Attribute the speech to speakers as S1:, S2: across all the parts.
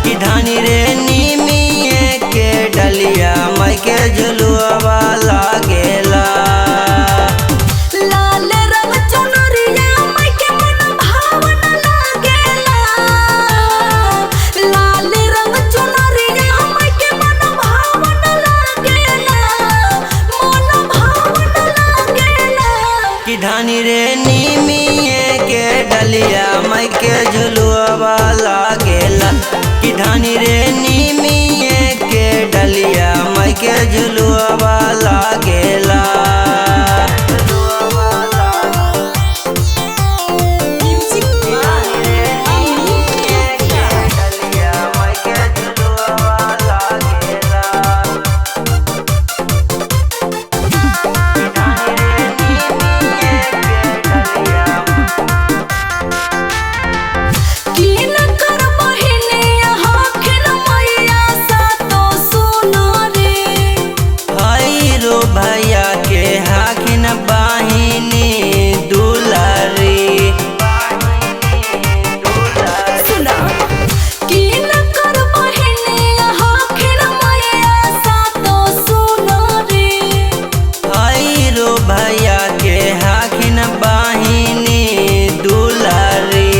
S1: कि धानी रे नीमिए के डलिया माई के झुलुआ लागेला।
S2: लाल रंग चुनरिया माई के मन भावन लागेला। लाल रंग चुनरिया माई के मन भावन लागेला। मन भावन लागेला
S1: कि धानी रे नीमिए के डलिया माई के झुलुआ लागेला। कि धानी रे नीमिए के डलिया माई के झुलुआ लागेला। भैया के हाखिन बाहिनी दुलारी।
S2: सुना की न कर बहिनी हाखिन मैया सातो सुनो रे।
S1: रो भैया के हाखिन बाहिनी दुलारी।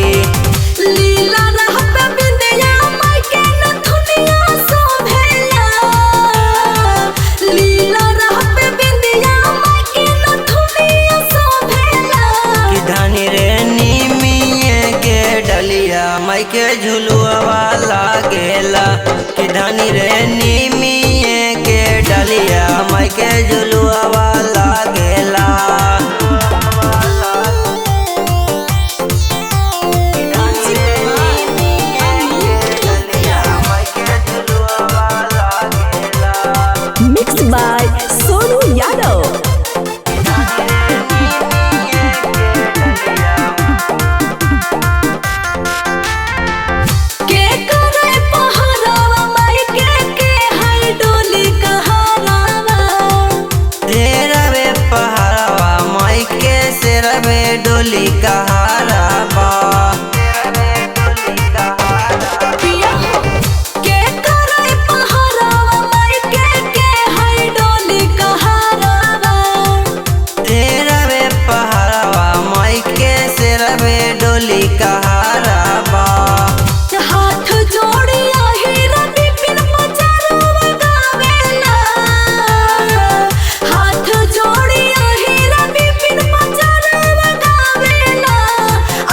S2: लीला रह पे बिंदिया माई के नथुनिया शोभेला। लीला रह पे बिंदिया माई के नथुनिया शोभेला।
S1: कि धानी रे नीमिए के डलिया माई के झुलुआ लागेला। कि धानी रे नीमिए के डलिया माई के झुलुआ लागेला।
S2: Mixed by Sonu Yadav। के करे पहरावा माई के है डोली कहारावा।
S1: तेरा वे पहाड़वा माई के सेरवे डोली कहारावा।
S2: पिया के करे पहरावा माई के है डोली कहारावा।
S1: तेरा वे पहाड़वा माई के सेरवे डोली कहारावा।
S2: हाथ जोड़िया हीरा बिपिन पचारवा गावेला। हाथ जोड़िया हीरा बिपिन पचारवा गावेला।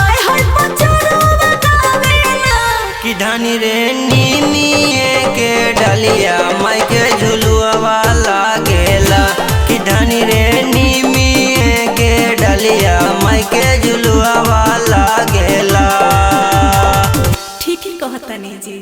S2: आय हाय पचारवा गावेला
S1: कि धानी रे नीमिए के डलिया माई के झुलुआ लागेला। कि धानी रे नीमिए के डलिया माई के झुलुआ लागेला।
S2: ठीक ही कहतनी जी।